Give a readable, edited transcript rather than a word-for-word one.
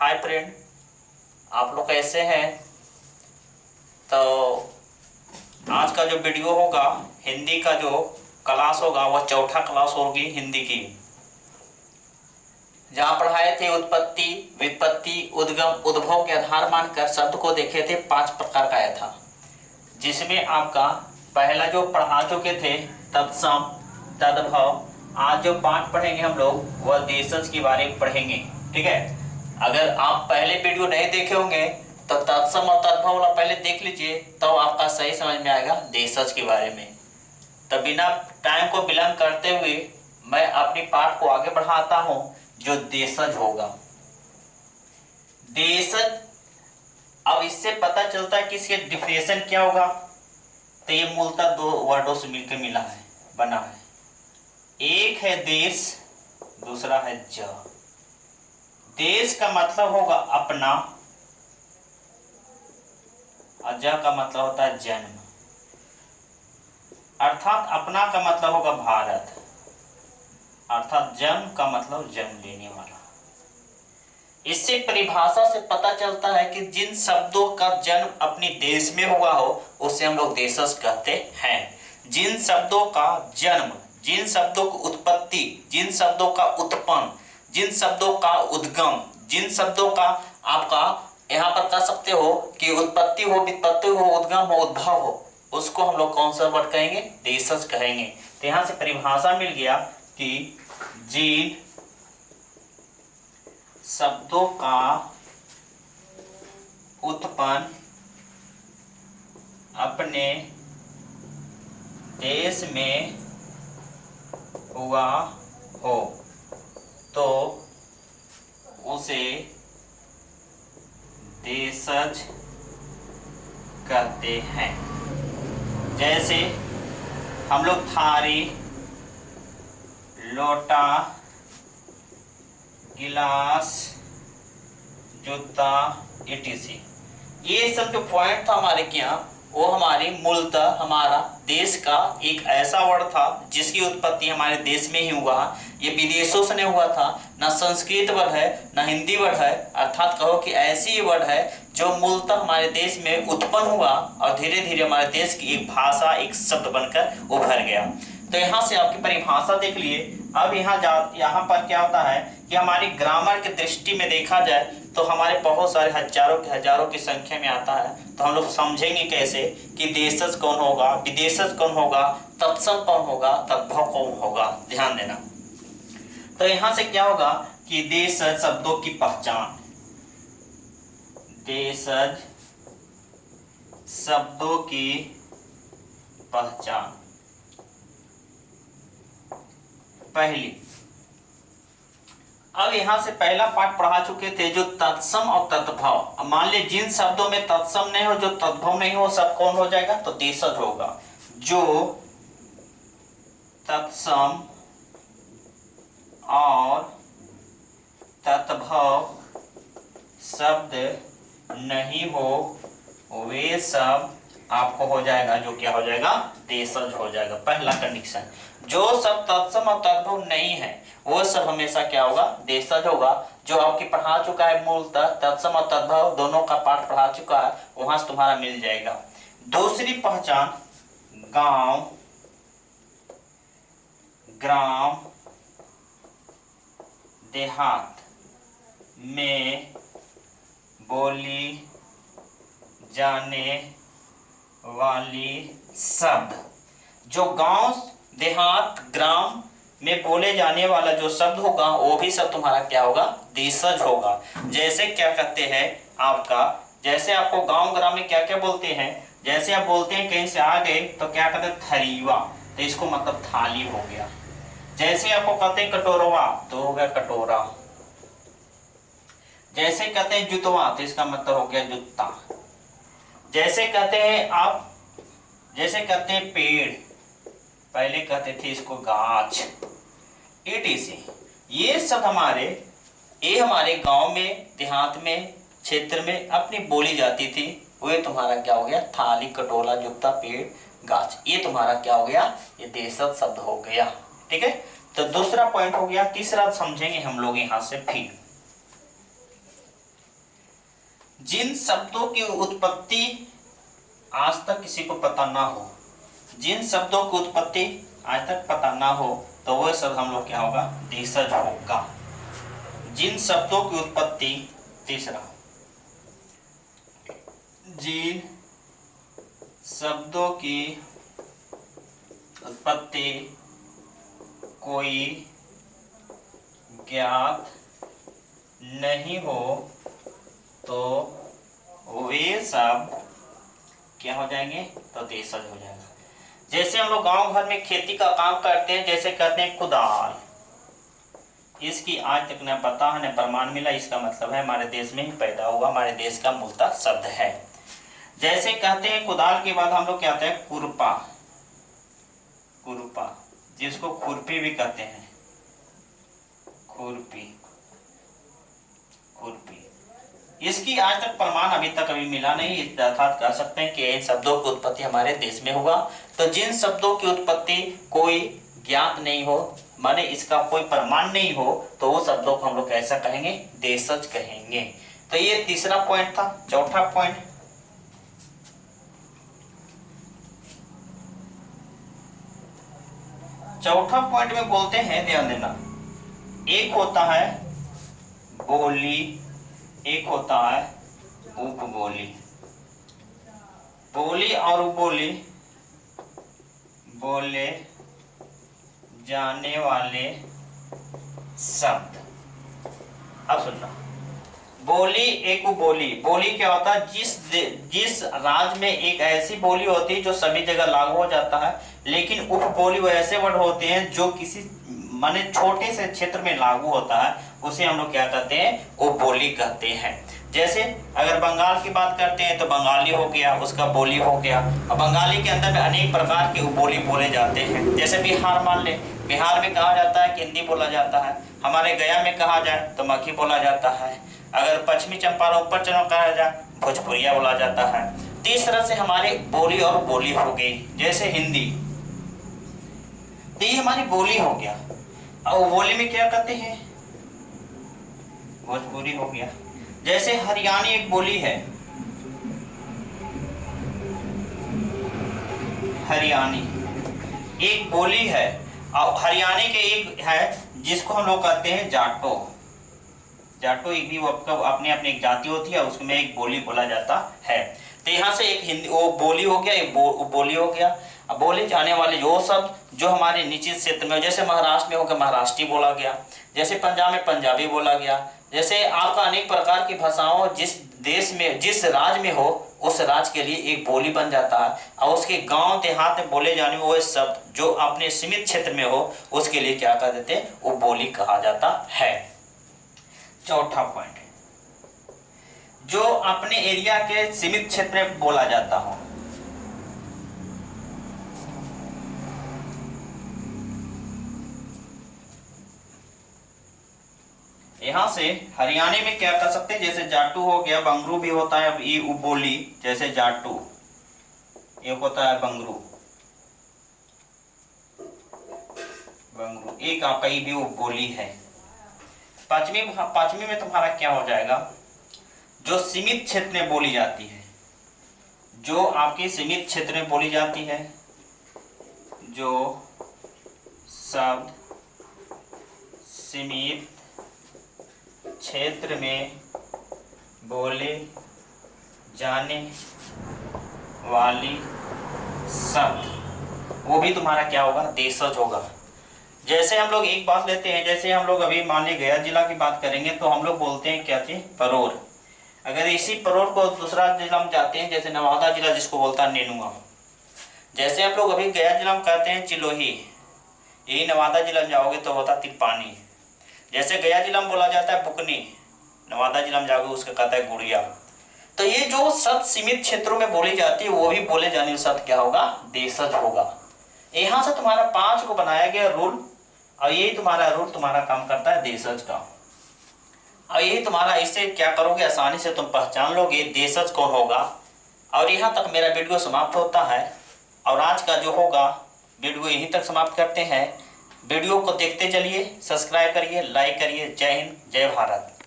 Hi friend, आप लोग कैसे हैं। तो आज का जो वीडियो होगा, हिंदी का जो क्लास होगा वह चौथा क्लास होगी हिंदी की। जहाँ पढ़ाए थे उत्पत्ति, व्युत्पत्ति, उद्गम, उद्भव के आधार मानकर शब्द को देखे थे 5 प्रकार का आया था, जिसमें आपका पहला जो पढ़ा चुके थे तत्सम, तद्भव। आज जो पाठ पढ़ेंगे हम लोग वह देशज के बारे में पढ़ेंगे। ठीक है, अगर आप पहले वीडियो नहीं देखे होंगे तो तत्सम और तद्भव वाला पहले देख लीजिए, तो आपका सही समझ में आएगा देशज के बारे में। तो बिना टाइम को विलंब करते हुए मैं अपनी पाठ को आगे बढ़ाता हूं। जो देशज होगा, देशज, अब इससे पता चलता है कि इसके डिफिनेशन क्या होगा। तो ये मूलतः 2 वर्डों से मिलकर मिला है, बना है। एक है देश, दूसरा है ज। देश का मतलब होगा अपना, और ज का मतलब होता है जन्म, अर्थात अपना का मतलब होगा भारत, अर्थात जन्म का मतलब जन्म लेने वाला। इससे परिभाषा से पता चलता है कि जिन शब्दों का जन्म अपने देश में हुआ हो उसे हम लोग देशज कहते हैं। जिन शब्दों का जन्म, जिन शब्दों की उत्पत्ति, जिन शब्दों का उत्पन्न, जिन शब्दों का उद्गम, जिन शब्दों का आपका यहाँ पर कह सकते हो कि उत्पत्ति हो, व्युत्पत्ति हो, उद्गम हो, उद्भव हो, उसको हम लोग कौन सा वर्ड कहेंगे? देशज कहेंगे। तो यहाँ से परिभाषा मिल गया कि जिन शब्दों का उत्पन्न अपने देश में हुआ हो तो उसे देशज कहते हैं। जैसे हम लोग थारी, लोटा, गिलास, जूता, etc, ये सब जो पॉइंट था हमारे यहाँ, वो हमारे मूलतः हमारा देश का एक ऐसा वर्ड था जिसकी उत्पत्ति हमारे देश में ही हुआ। ये विदेशों से नहीं हुआ था, ना संस्कृत वर्ड है ना हिंदी वर्ड है, अर्थात कहो कि ऐसी वर्ड है जो मूलतः हमारे देश में उत्पन्न हुआ और धीरे धीरे हमारे देश की एक भाषा, एक शब्द बनकर उभर गया। तो यहाँ से आपकी परिभाषा देख लिए। अब यहाँ पर क्या होता है कि हमारी ग्रामर की दृष्टि में देखा जाए तो हमारे बहुत सारे हजारों की संख्या में आता है। तो हम लोग समझेंगे कैसे कि देशज कौन होगा, विदेशज कौन होगा, तत्सम कौन होगा, तद्भव कौन होगा, ध्यान देना। तो यहाँ से क्या होगा कि देशज शब्दों की पहचान, देशज शब्दों की पहचान पहली। अब यहां से पहला पाठ पढ़ा चुके थे जो तत्सम और तद्भव। अब मान लीजिए जिन शब्दों में तत्सम नहीं हो, जो तद्भव नहीं हो, सब कौन हो जाएगा? तो देशज होगा। जो तत्सम और तद्भव शब्द नहीं हो वे सब आपको हो जाएगा, जो क्या हो जाएगा? देशज हो जाएगा। पहला कंडीशन, जो सब तत्सम और तद्भव नहीं है वो सब हमेशा क्या होगा? देशज होगा। जो आपकी पढ़ा चुका है मूलतः तत्सम और तद्भव दोनों का पाठ पढ़ा चुका है, वहां से तुम्हारा मिल जाएगा। दूसरी पहचान, गांव, ग्राम, देहात में बोली जाने वाली शब्द। जो गांव, देहात, ग्राम में बोले जाने वाला जो शब्द होगा वो भी सब तुम्हारा क्या होगा? देशज होगा। जैसे क्या कहते हैं आपका, जैसे आपको गांव ग्राम में क्या क्या बोलते हैं, जैसे आप बोलते हैं कहीं से आ गए तो क्या कहते हैं? थरीवा, तो इसको मतलब थाली हो गया। जैसे आपको कहते हैं कटोरवा, तो हो गया कटोरा। जैसे कहते हैं जुतवा, तो इसका मतलब हो गया जूता। जैसे कहते हैं आप, जैसे कहते हैं पेड़, पहले कहते थे इसको गाछ, etc। ये सब हमारे गांव में, देहात में, क्षेत्र में अपनी बोली जाती थी। वो तुम्हारा क्या हो गया? थाली, कटोरा, जूता, पेड़, गाछ, ये तुम्हारा क्या हो गया? ये देशज शब्द हो गया। ठीक है, तो दूसरा पॉइंट हो गया। तीसरा समझेंगे हम लोग यहाँ से फिर। जिन शब्दों की उत्पत्ति आज तक किसी को पता ना हो, जिन शब्दों की उत्पत्ति आज तक पता ना हो, तो वह शब्द हम लोग क्या होगा, देशज होगा। जिन शब्दों की उत्पत्ति, तीसरा, जिन शब्दों की उत्पत्ति कोई ज्ञात नहीं हो, तो वे शब्द क्या हो जाएंगे, तो देशज हो जाएगा। जैसे हम लोग गांव घर में खेती का काम करते हैं, जैसे कहते हैं कुदाल, इसकी आज तक न पता है न प्रमाण मिला, इसका मतलब है हमारे देश में ही पैदा हुआ, हमारे देश का मूलतः शब्द है। जैसे कहते हैं कुदाल के बाद हम लोग क्या कहते हैं, खुरपा, खुरपा जिसको खुरपी भी कहते हैं, खुरपी, खुरपी, इसकी आज तक प्रमाण अभी तक मिला नहीं, अर्थात कह सकते हैं कि इन शब्दों की उत्पत्ति हमारे देश में हुआ। तो जिन शब्दों की उत्पत्ति कोई ज्ञात नहीं हो, माने इसका कोई प्रमाण नहीं हो, तो वो शब्दों को हम लोग कैसा कहेंगे, देशज कहेंगे। तो ये तीसरा पॉइंट था। चौथा पॉइंट, चौथा पॉइंट में बोलते हैं, ध्यान देना, एक होता है बोली, एक होता है उपबोली। बोली और उपबोली बोले जाने वाले शब्द। अब सुनना, बोली एक उपबोली, बोली क्या होता है, जिस राज्य में एक ऐसी बोली होती है जो सभी जगह लागू हो जाता है, लेकिन उपबोली वो ऐसे वर्ड होते हैं जो किसी माने छोटे से क्षेत्र में लागू होता है, उसे हम लोग क्या कहते हैं, उपबोली कहते हैं। जैसे अगर बंगाल की बात करते हैं तो बंगाली हो गया, उसका बोली हो गया। और बंगाली के अंदर में अनेक प्रकार के उपबोली बोले जाते हैं। जैसे बिहार मान ले, बिहार में कहा जाता है कि हिंदी बोला जाता है, हमारे गया में कहा जाए तो मगही बोला जाता है, अगर पश्चिमी चंपारण ऊपर चनाव कहा जाए भोजपुरिया बोला जाता है। तो इस तरह से हमारे बोली और बोली हो गई। जैसे हिंदी, तो ये हमारी बोली हो गया, और बोली में क्या कहते हैं, भोजपुरी हो गया। जैसे हरियाणी एक बोली है, हरियाणी एक बोली है, और हरियाणी के एक है जिसको हम लोग कहते हैं जाटो। जाटो एक भी अपने अपने एक जाति होती है, उसमें एक बोली बोला जाता है। तो यहाँ से एक हिंदी वो बोली हो गया, एक बोली हो गया। अब बोले जाने वाले वो शब्द जो हमारे निश्चित क्षेत्र में, जैसे महाराष्ट्र में होगा महाराष्ट्री बोला गया, जैसे पंजाब में पंजाबी बोला गया। जैसे आपका अनेक प्रकार की भाषाओं जिस देश में जिस राज्य में हो, उस राज्य के लिए एक बोली बन जाता है, और उसके गांव देहात में बोले जाने में वो शब्द जो अपने सीमित क्षेत्र में हो, उसके लिए क्या कह देते हैं, वो बोली कहा जाता है। चौथा पॉइंट, जो अपने एरिया के सीमित क्षेत्र में बोला जाता हो। यहां से हरियाणा में क्या कर सकते हैं, जैसे जाटू हो गया, बंगरू भी होता है, अब ये उपबोली, जैसे जाटू एक होता है, बंगरू, बंगरू एक आपका ये भी उपबोली है। पांचवी में तुम्हारा क्या हो जाएगा, जो सीमित क्षेत्र में बोली जाती है, जो आपके सीमित क्षेत्र में बोली जाती है, जो शब्द सीमित क्षेत्र में बोले जाने वाली शब्द, वो भी तुम्हारा क्या होगा, देशज होगा। जैसे हम लोग एक बात लेते हैं, जैसे हम लोग अभी मान ली गया जिला की बात करेंगे तो हम लोग बोलते हैं क्या चीज, परोर। अगर इसी परोर को दूसरा जिला में जाते हैं, जैसे नवादा जिला जिसको बोलता है नेनुआ। जैसे हम लोग अभी गया जिला में कहते हैं चिलोही, यही नवादा जिला में जाओगे तो होता तिरपानी। जैसे गया जिला में बोला जाता है बुकनी, नवादा जिला में जाओगे उसका कहता है गुड़िया। तो ये जो शब्द सीमित क्षेत्रों में बोली जाती है, वो भी बोले जाने शब्द क्या होगा, देशज होगा। यहाँ से तुम्हारा 5 को बनाया गया रूल, और यही तुम्हारा रूल तुम्हारा काम करता है देशज का। और यही तुम्हारा, इससे क्या करोगे, आसानी से तुम पहचान लोगे देशज कौन होगा। और यहाँ तक मेरा वीडियो समाप्त होता है, और आज का जो होगा वीडियो यहीं तक समाप्त करते हैं। वीडियो को देखते चलिए, सब्सक्राइब करिए, लाइक करिए। जय हिंद, जय भारत।